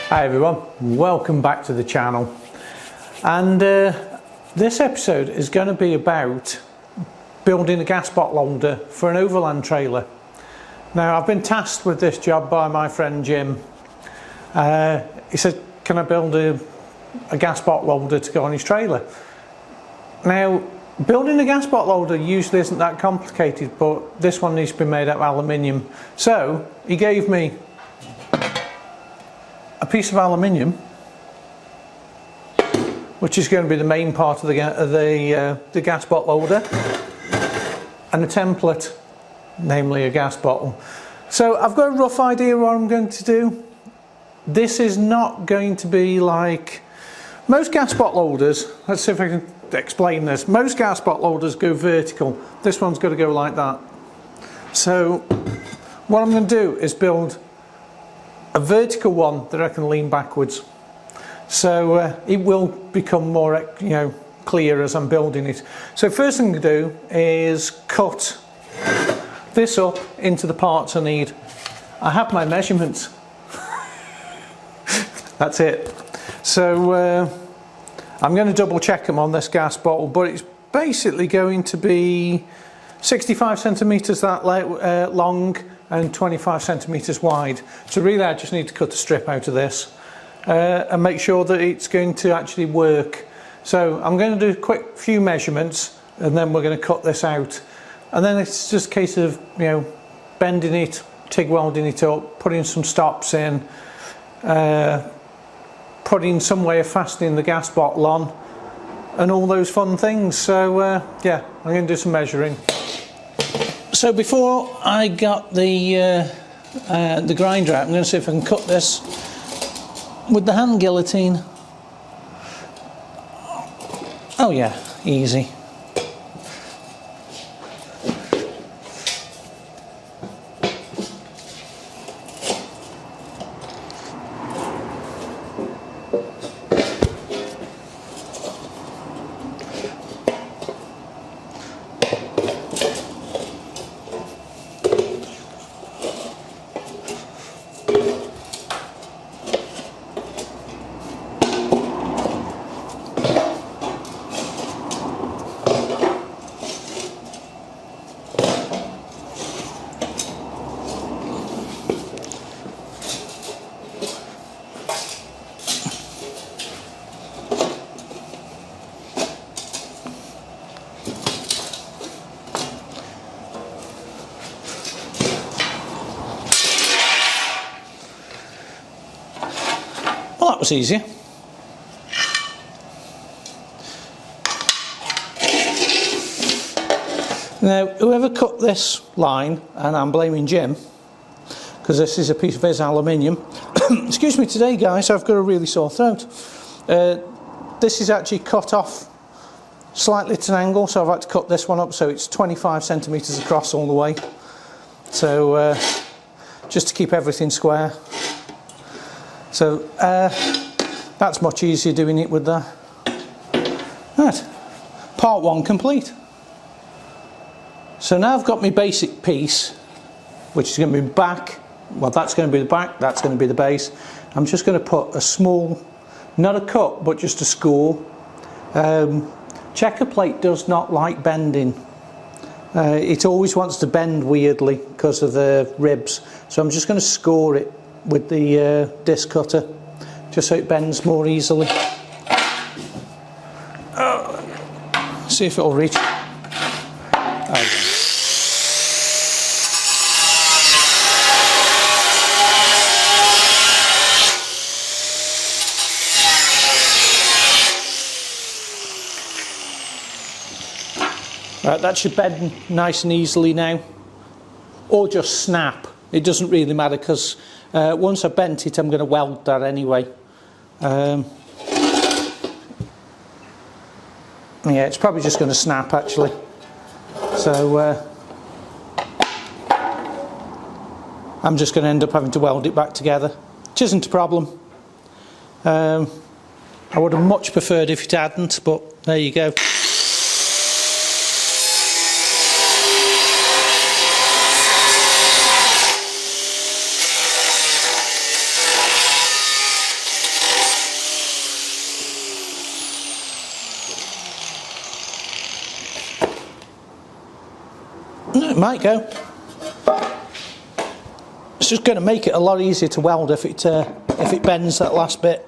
Hi everyone, welcome back to the channel, and this episode is going to be about building a gas bottle holder for an overland trailer. Now, I've been tasked with this job by my friend Jim. He said, can I build a gas bottle holder to go on his trailer? Now, building a gas bottle holder usually isn't that complicated, but this one needs to be made out of aluminium. So he gave me a piece of aluminium, which is going to be the main part of the gas bottle holder, and a template, namely a gas bottle. So I've got a rough idea what I'm going to do. This is not going to be like most gas bottle holders. Let's see if I can explain this. Most gas bottle holders go vertical. This one's got to go like that. So what I'm going to do is build a vertical one that I can lean backwards. So it will become more, clear as I'm building it. So first thing to do is cut this up into the parts I need. I have my measurements. That's it. So I'm going to double check them on this gas bottle, but it's basically going to be 65 centimeters that long and 25 centimeters wide. So really I just need to cut a strip out of this and make sure that it's going to actually work. So I'm going to do a quick few measurements and then we're going to cut this out, and then it's just a case of bending it, TIG welding it up, putting some stops in, putting some way of fastening the gas bottle on, and all those fun things. So yeah, I'm going to do some measuring. So before I got the grinder out, I'm going to see if I can cut this with the hand guillotine. Oh yeah, easy. Well, that was easy. Now, whoever cut this line, and I'm blaming Jim, because this is a piece of his aluminium. Excuse me today, guys, I've got a really sore throat. This is actually cut off slightly at an angle, so I've had to cut this one up so it's 25 centimeters across all the way. So just to keep everything square. So that's much easier doing it with that. Right, part one complete. So now I've got my basic piece, which is going to be back. Well, that's going to be the back, that's going to be the base. I'm just going to put a small, not a cut, but just a score. Checker plate does not like bending. It always wants to bend weirdly because of the ribs. So I'm just going to score it with the disc cutter, just so it bends more easily. See if it'll reach. Right, that should bend nice and easily now, or just snap. It doesn't really matter, because once I've bent it, I'm going to weld that anyway. Yeah, it's probably just going to snap actually. So I'm just going to end up having to weld it back together, which isn't a problem. I would have much preferred if it hadn't, but there you go. might go. It's just going to make it a lot easier to weld if it bends that last bit.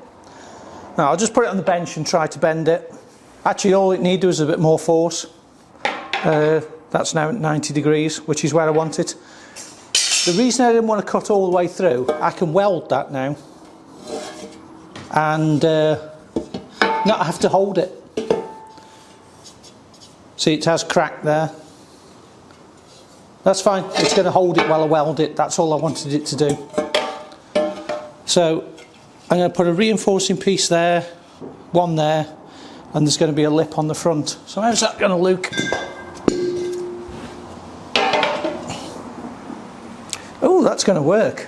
Now I'll just put it on the bench and try to bend it. Actually all it needed was a bit more force. That's now at 90 degrees, which is where I want it. The reason I didn't want to cut all the way through, I can weld that now and not have to hold it. See, it has cracked there. That's fine, it's going to hold it while I weld it. That's all I wanted it to do. So I'm going to put a reinforcing piece there, one there, and there's going to be a lip on the front. So how's that going to look? Oh, that's going to work.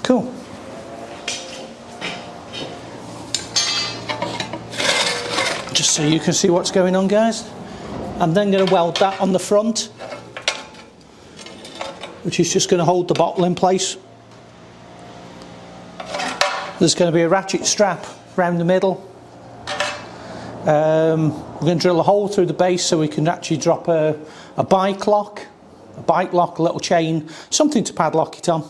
Cool. Just so you can see what's going on, guys. I'm then going to weld that on the front, which is just going to hold the bottle in place. There's going to be a ratchet strap around the middle. We're going to drill a hole through the base so we can actually drop a bike lock, a little chain, something to padlock it on.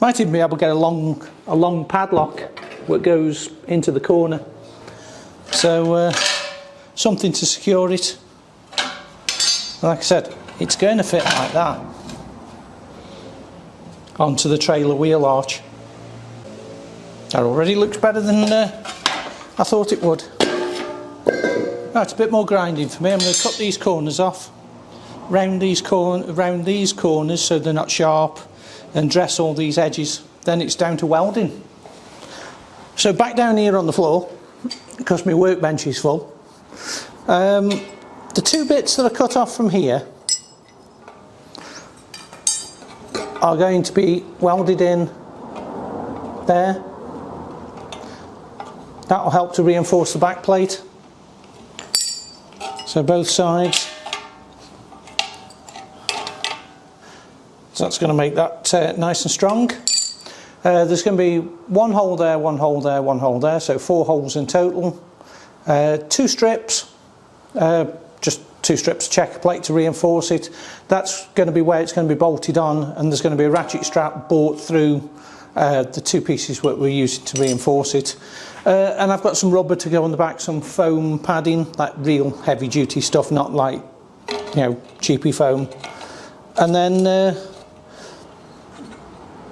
Might even be able to get a long padlock that goes into the corner. So something to secure it. Like I said, it's going to fit like that onto the trailer wheel arch. That already looks better than I thought it would. Now it's a bit more grinding for me. I'm going to cut these corners off, round these corners so they're not sharp, and dress all these edges. Then it's down to welding. So back down here on the floor, because my workbench is full. The two bits that are cut off from here are going to be welded in there. That will help to reinforce the back plate. So both sides. So that's going to make that nice and strong. There's going to be one hole there, one hole there, one hole there, so 4 holes in total. 2 strips, just 2 strips of checker plate to reinforce it. That's going to be where it's going to be bolted on, and there's going to be a ratchet strap bored through the 2 pieces that we're using to reinforce it. And I've got some rubber to go on the back, some foam padding, like real heavy duty stuff, not like, you know, cheapy foam. And then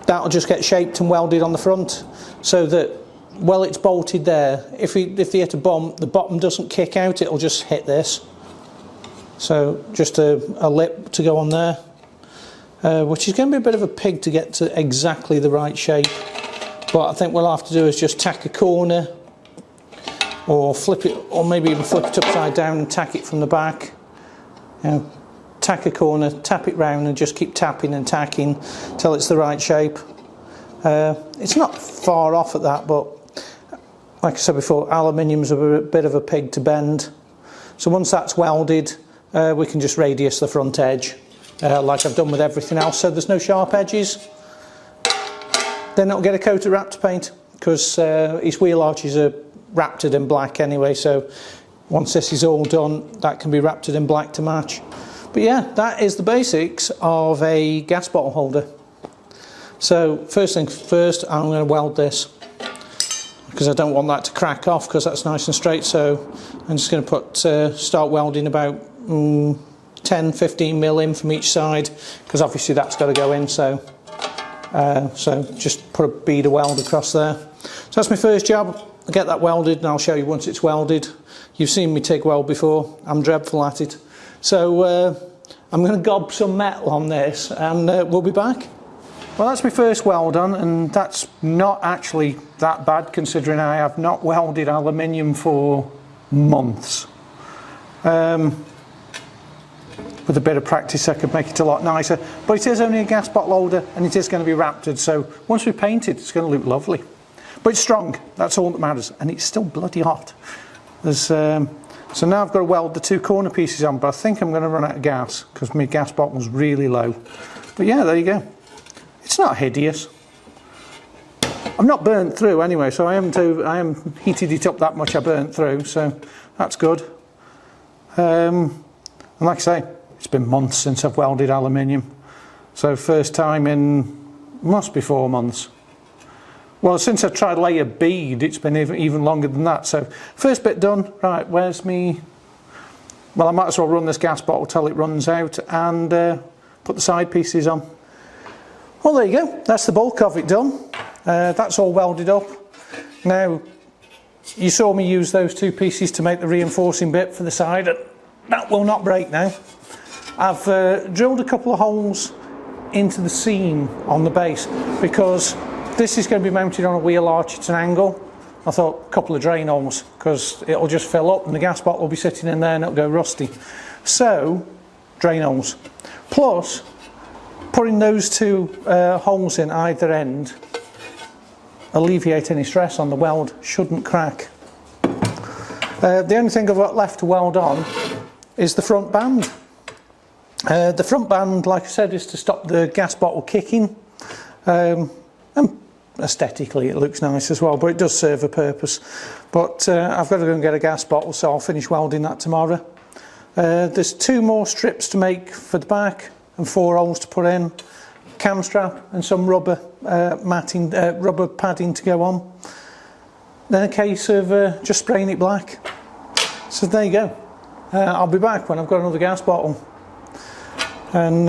that'll just get shaped and welded on the front so that, well, it's bolted there. If they hit a bump, the bottom doesn't kick out, it'll just hit this. So just a lip to go on there, which is going to be a bit of a pig to get to exactly the right shape. What I think we'll have to do is just tack a corner, or flip it, or maybe even flip it upside down and tack it from the back. You know, tack a corner, tap it round, and just keep tapping and tacking till it's the right shape. It's not far off at that, but like I said before, aluminium's a bit of a pig to bend. So once that's welded, we can just radius the front edge, like I've done with everything else, so there's no sharp edges. Then it'll get a coat of Raptor paint, because his wheel arches are Raptored in black anyway, so once this is all done, that can be Raptored in black to match. But yeah, that is the basics of a gas bottle holder. So first things first, I'm going to weld this, because I don't want that to crack off, because that's nice and straight. So I'm just going to start welding about 10-15 mil in from each side, because obviously that's got to go in. So just put a bead of weld across there. So that's my first job. I'll get that welded and I'll show you once it's welded. You've seen me TIG weld before, I'm dreadful at it. So I'm going to gob some metal on this and we'll be back. Well, that's my first weld on, and that's not actually that bad considering I have not welded aluminium for months. With a bit of practice I could make it a lot nicer, but it is only a gas bottle holder and it is going to be Raptored, so once we paint it, it's going to look lovely. But it's strong, that's all that matters, and it's still bloody hot. So now I've got to weld the 2 corner pieces on, but I think I'm going to run out of gas because my gas bottle's really low. But yeah, there you go. It's not hideous. I'm not burnt through anyway, so I haven't heated it up that much. I burnt through, so that's good. And like I say, it's been months since I've welded aluminium, so first time in must be 4 months. Well, since I tried layer bead, it's been even longer than that. So first bit done. Right, where's me? Well, I might as well run this gas bottle till it runs out and put the side pieces on. Well, there you go. That's the bulk of it done. That's all welded up. Now, you saw me use those 2 pieces to make the reinforcing bit for the side. That will not break now. I've drilled a couple of holes into the seam on the base because this is going to be mounted on a wheel arch at an angle. I thought a couple of drain holes because it'll just fill up and the gas bottle will be sitting in there and it'll go rusty. So, drain holes. Plus, putting those 2 holes in either end alleviate any stress on the weld, shouldn't crack. The only thing I've got left to weld on is the front band. The front band, like I said, is to stop the gas bottle kicking. And aesthetically it looks nice as well, but it does serve a purpose. But I've got to go and get a gas bottle, so I'll finish welding that tomorrow. There's 2 more strips to make for the back and 4 holes to put in, cam strap and some rubber rubber padding to go on. Then a case of just spraying it black. So there you go. I'll be back when I've got another gas bottle and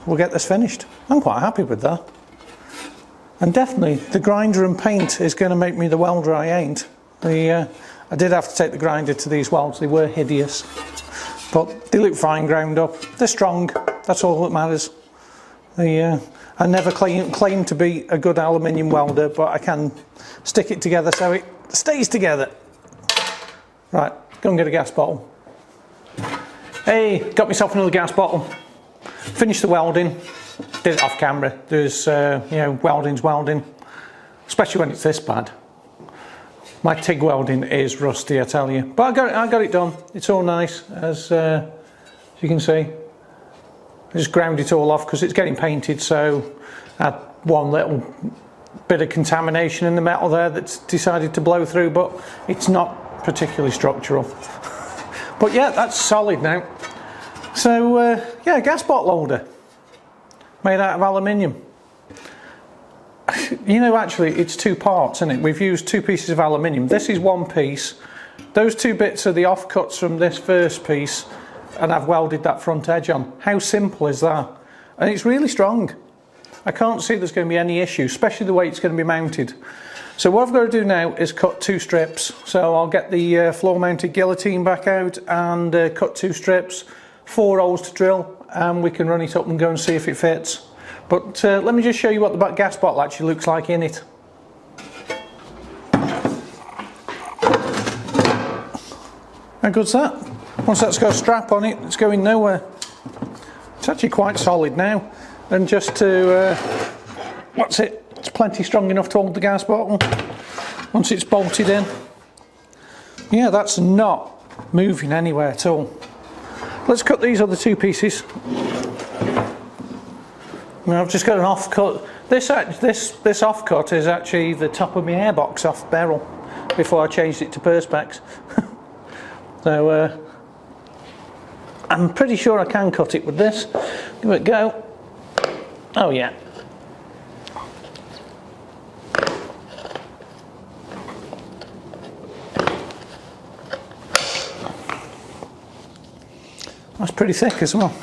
we'll get this finished. I'm quite happy with that. And definitely the grinder and paint is going to make me the welder I ain't. I did have to take the grinder to these welds. They were hideous, but they look fine ground up. They're strong, that's all that matters. I never claim to be a good aluminium welder, but I can stick it together so it stays together. Right, go and get a gas bottle. Hey, got myself another gas bottle. Finished the welding. Did it off camera. There's, you know, welding's welding, especially when it's this bad. My TIG welding is rusty, I tell you. But I got it done. It's all nice, as you can see. I just ground it all off because it's getting painted, so I had one little bit of contamination in the metal there that's decided to blow through, but it's not particularly structural. But yeah, that's solid now. So yeah, gas bottle holder made out of aluminium. You know, actually it's 2 parts, isn't it? We've used 2 pieces of aluminium. This is 1 piece. Those 2 bits are the offcuts from this first piece, and I've welded that front edge on. How simple is that? And it's really strong. I can't see there's going to be any issue, especially the way it's going to be mounted. So what I've got to do now is cut 2 strips. So I'll get the floor mounted guillotine back out and cut 2 strips, 4 holes to drill, and we can run it up and go and see if it fits. But let me just show you what the gas bottle actually looks like in it. How good's that? Once that's got a strap on it, it's going nowhere. It's actually quite solid now, and just to what's it? It's plenty strong enough to hold the gas bottle once it's bolted in. Yeah, that's not moving anywhere at all. Let's cut these other 2 pieces. Now I've just got an offcut. This offcut is actually the top of my airbox off barrel before I changed it to perspex. So I'm pretty sure I can cut it with this. Give it a go. Oh yeah. That's pretty thick as well.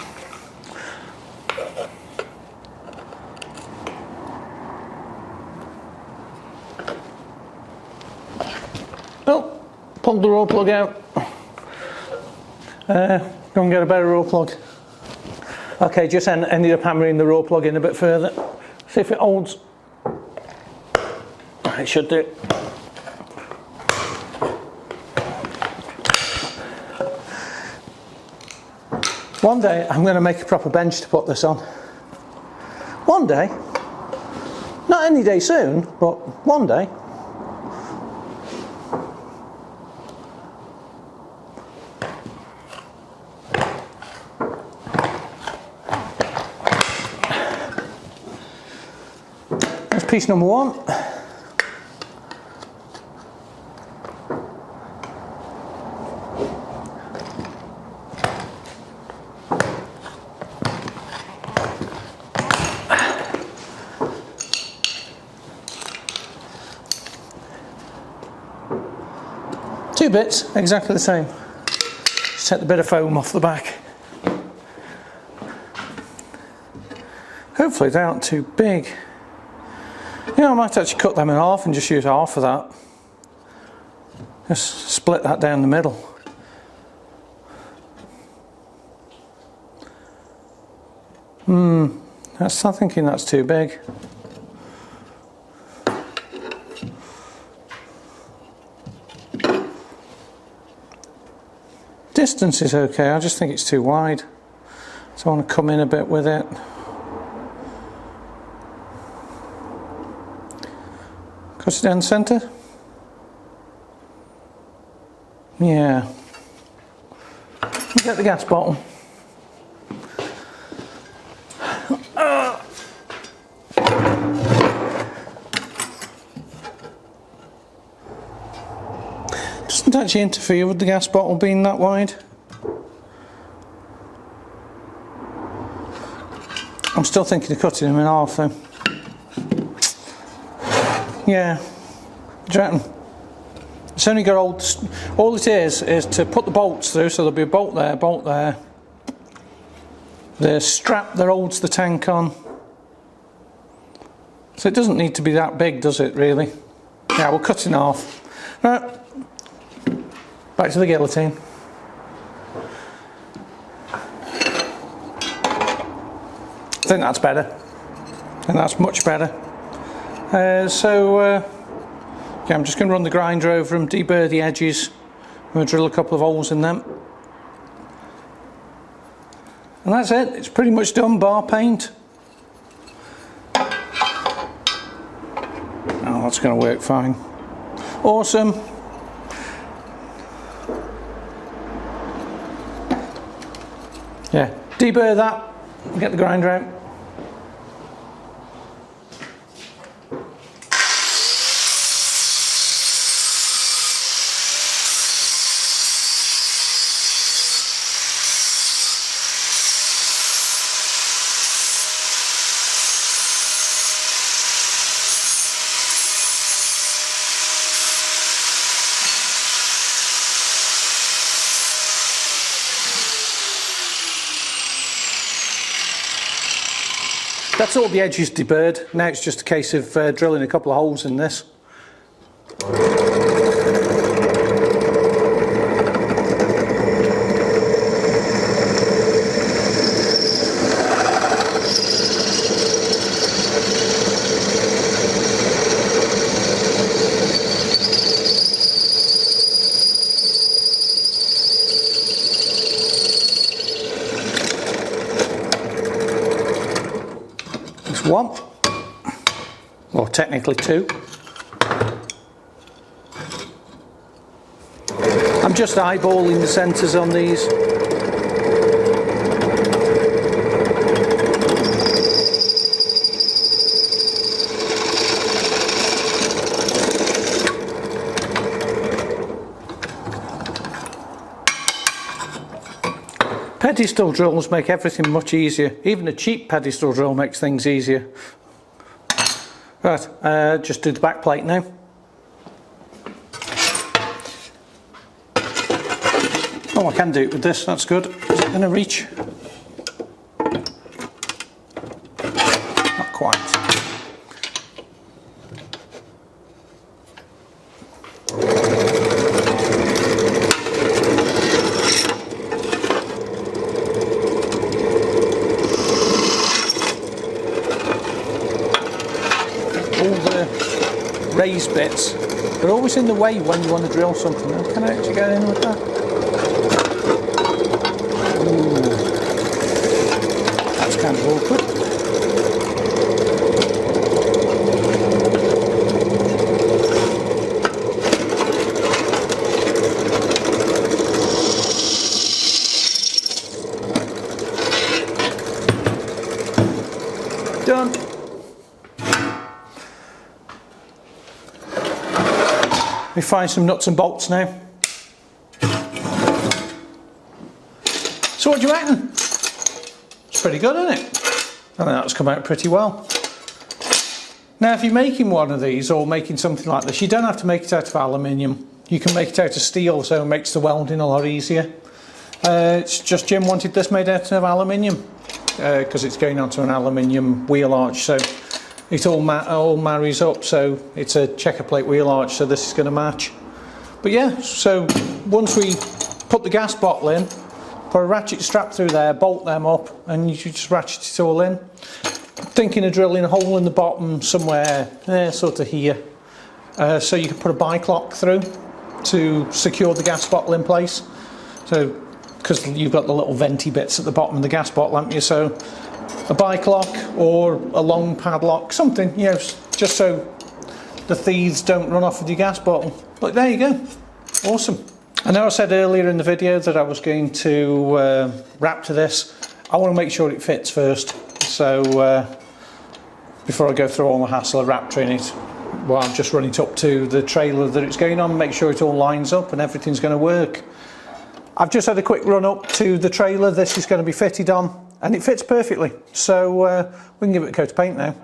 Oh, pulled the roll plug out. Go and get a better roll plug. Okay, just ended up hammering the roll plug in a bit further. See if it holds. It should do. One day I'm going to make a proper bench to put this on. One day. Not any day soon, but one day. That's piece number 1. Two bits, exactly the same. Just take the bit of foam off the back. Hopefully they aren't too big. Yeah, I might actually cut them in half and just use half of that. Just split that down the middle. I'm thinking that's too big. Distance is okay, I just think it's too wide. So I want to come in a bit with it. Cut it down the centre. Yeah. Get the gas bottle. Doesn't actually interfere with the gas bottle being that wide. I'm still thinking of cutting them in half though. Yeah, do you reckon? It's only got all it is to put the bolts through, so there'll be a bolt there. The strap that holds the tank on. So it doesn't need to be that big, does it really? Yeah, we'll cut in half. Right, back to the guillotine. I think that's better. And that's much better. Yeah, I'm just going to run the grinder over them, deburr the edges. I'm going to drill a couple of holes in them. And that's it, it's pretty much done, bar paint. Oh, that's going to work fine. Awesome. Yeah, deburr that, get the grinder out. That's all the edges deburred. Now it's just a case of drilling a couple of holes in this. One, or technically two. I'm just eyeballing the centres on these. Pedestal drills make everything much easier. Even a cheap pedestal drill makes things easier. Right, just do the back plate now. Oh, I can do it with this, that's good. Is it going to reach? Not quite. Raised bits, they're always in the way when you want to drill something. Can I actually get in with that? Ooh. That's kind of awkward. Done. We find some nuts and bolts now. So what do you reckon? It's pretty good, isn't it? I think that's come out pretty well. Now if you're making one of these or making something like this, you don't have to make it out of aluminium. you can make it out of steel, so it makes the welding a lot easier. It's just Jim wanted this made out of aluminium because it's going onto an aluminium wheel arch, so it all marries up. So it's a checker plate wheel arch, so this is going to match. But yeah, so once we put the gas bottle in, put a ratchet strap through there, bolt them up, and you just ratchet it all in. Thinking of drilling a hole in the bottom somewhere, sort of here, so you can put a bike lock through to secure the gas bottle in place. So, because you've got the little venty bits at the bottom of the gas bottle, haven't you? So, a bike lock or a long padlock, something, you know, just so the thieves don't run off with your gas bottle. But there you go, awesome. I know I said earlier in the video that I was going to wrap to this. I want to make sure it fits first. So before I go through all the hassle of rapturing it, well, I'm just running it up to the trailer that it's going on, make sure it all lines up and everything's going to work. I've just had a quick run up to the trailer this is going to be fitted on, and it fits perfectly. So we can give it a coat of paint now.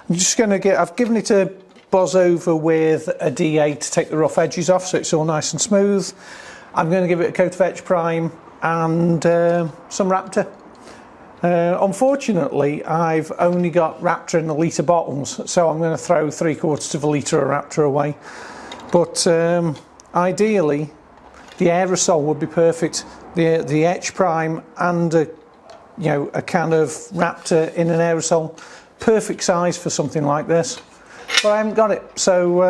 I've given it a buzz over with a DA to take the rough edges off, so it's all nice and smooth. I'm going to give it a coat of etch prime and some Raptor. Unfortunately, I've only got Raptor in the litre bottles, so I'm going to throw 3/4 of a litre of Raptor away. But ideally, the aerosol would be perfect. The etch prime and a can of Raptor in an aerosol, perfect size for something like this. But I haven't got it, so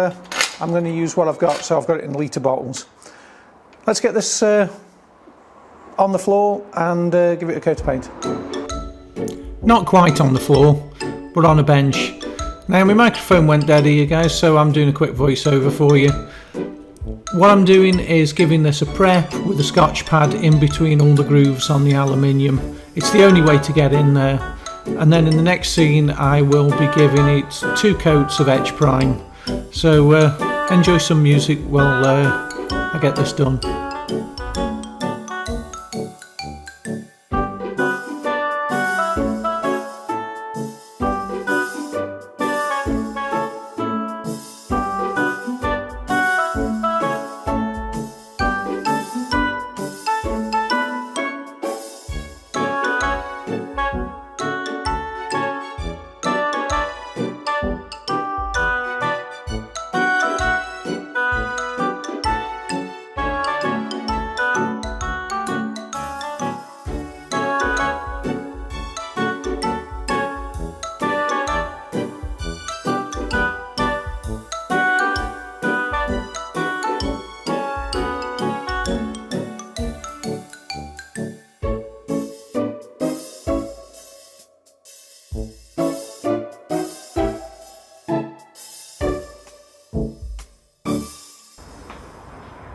I'm going to use what I've got. So I've got it in litre bottles. Let's get this on the floor and give it a coat of paint. Not quite on the floor, but on a bench. Now my microphone went dead here, guys, so I'm doing a quick voiceover for you. What I'm doing is giving this a prep with a scotch pad in between all the grooves on the aluminium. It's the only way to get in there. And then in the next scene I will be giving it 2 coats of etch prime. So enjoy some music while I get this done.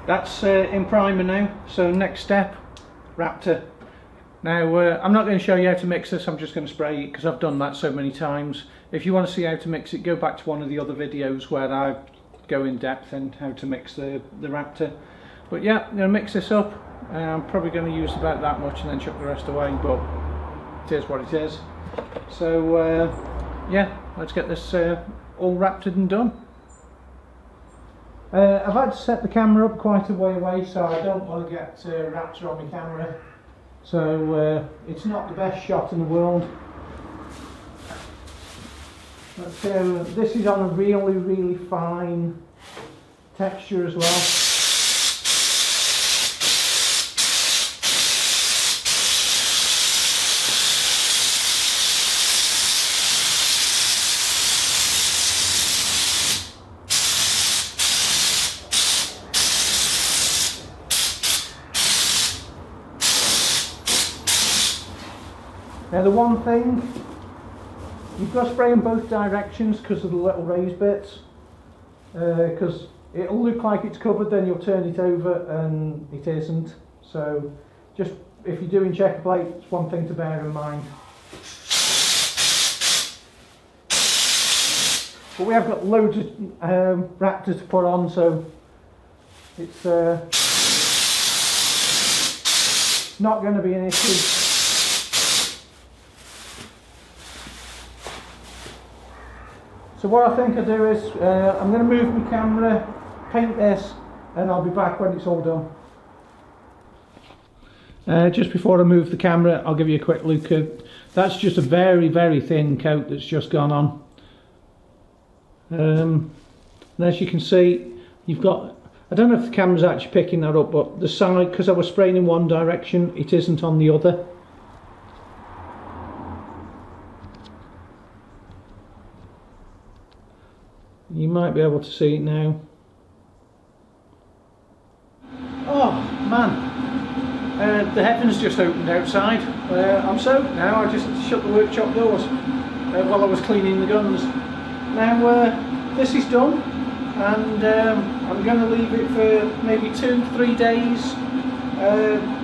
That's in primer now, so next step, Raptor. Now I'm not going to show you how to mix this, I'm just going to spray it because I've done that so many times. If you want to see how to mix it, go back to one of the other videos where I go in depth and how to mix the Raptor. But yeah, I'm going to mix this up. I'm probably going to use about that much and then chuck the rest away, but it is what it is. So yeah, let's get this all Raptored and done. I've had to set the camera up quite a way away, so I don't want to get Raptor on my camera. So it's not the best shot in the world. But this is on a really, really fine texture as well. Now the one thing, you've got to spray in both directions because of the little raised bits, because it'll look like it's covered, then you'll turn it over and it isn't. So just if you're doing checker plate, it's one thing to bear in mind. But we have got loads of Raptor to put on, so it's not going to be an issue. So what I think I do is, I'm going to move my camera, paint this, and I'll be back when it's all done. Just before I move the camera, I'll give you a quick look at, that's just a very, very thin coat that's just gone on. And as you can see, you've got, I don't know if the camera's actually picking that up, but the side, because I was spraying in one direction, it isn't on the other. You might be able to see it now. Oh man, the heavens just opened outside. I'm soaked now. I just had to shut the workshop doors while I was cleaning the guns. Now this is done, and I'm going to leave it for maybe 2-3 days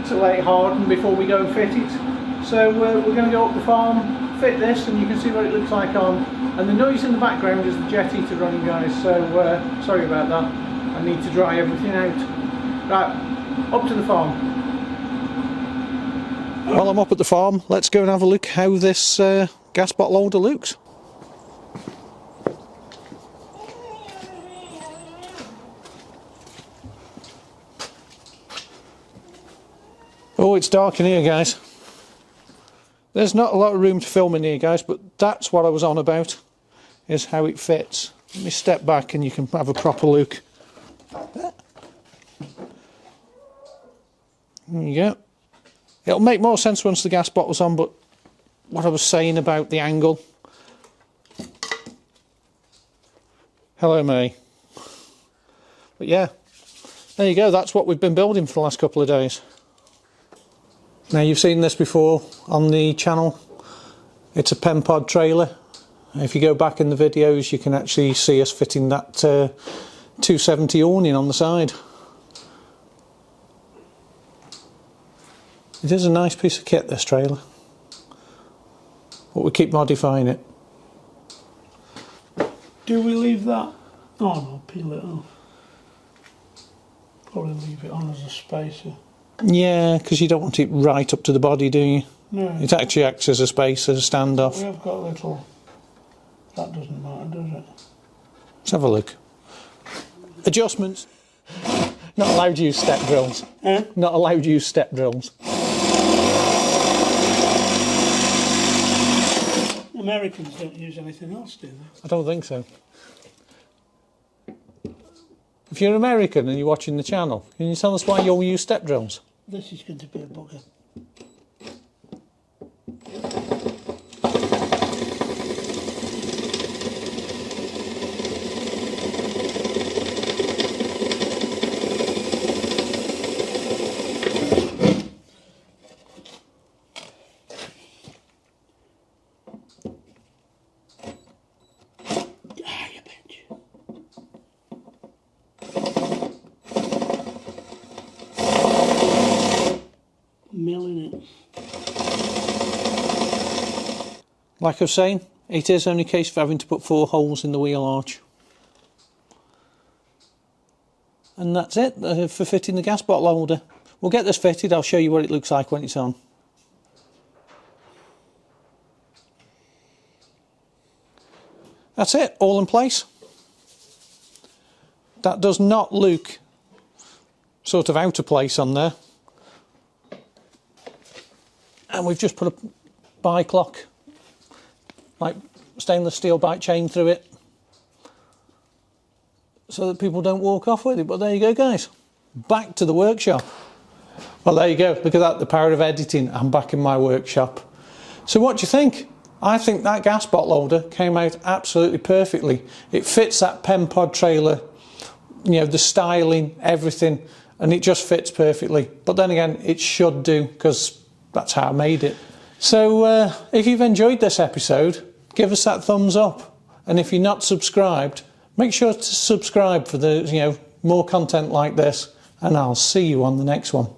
to let it harden before we go and fit it. So we're going to go up the farm, fit this, and you can see what it looks like on. And the noise in the background is the jet heater running, guys, so sorry about that. I need to dry everything out. Right, up to the farm. While I'm up at the farm, let's go and have a look how this gas bottle holder looks. Oh, it's dark in here, guys. There's not a lot of room to film in here, guys, but that's what I was on about, is how it fits. Let me step back and you can have a proper look. There you go. It'll make more sense once the gas bottle's on, but what I was saying about the angle. Hello, May. But yeah, there you go. That's what we've been building for the last couple of days. Now, you've seen this before on the channel. It's a Pen Pod trailer. If you go back in the videos, you can actually see us fitting that 270 awning on the side. It is a nice piece of kit, this trailer, but we keep modifying it. Do we leave that on or peel it off? Probably leave it on as a spacer. Yeah, because you don't want it right up to the body, do you? No. It actually acts as a spacer, a standoff. We have got a little... That doesn't matter, does it? Let's have a look. Adjustments. Not allowed to use step drills. Not allowed to use step drills. Americans don't use anything else, do they? I don't think so. If you're American and you're watching the channel, can you tell us why you'll use step drills? This is going to be a bugger. Milling it. Like I was saying, it is only a case of having to put 4 holes in the wheel arch. And that's it for fitting the gas bottle holder. We'll get this fitted, I'll show you what it looks like when it's on. That's it, all in place. That does not look sort of out of place on there. And we've just put a bike lock, like stainless steel bike chain through it, so that people don't walk off with it. But there you go, guys, back to the workshop. Well, there you go, look at that, the power of editing. I'm back in my workshop. So what do you think? I think that gas bottle holder came out absolutely perfectly. It fits that Pen Pod trailer, you know, the styling, everything, and it just fits perfectly. But then again, it should do, because that's how I made it. So if you've enjoyed this episode, give us that thumbs up, and if you're not subscribed, make sure to subscribe for the more content like this, and I'll see you on the next one.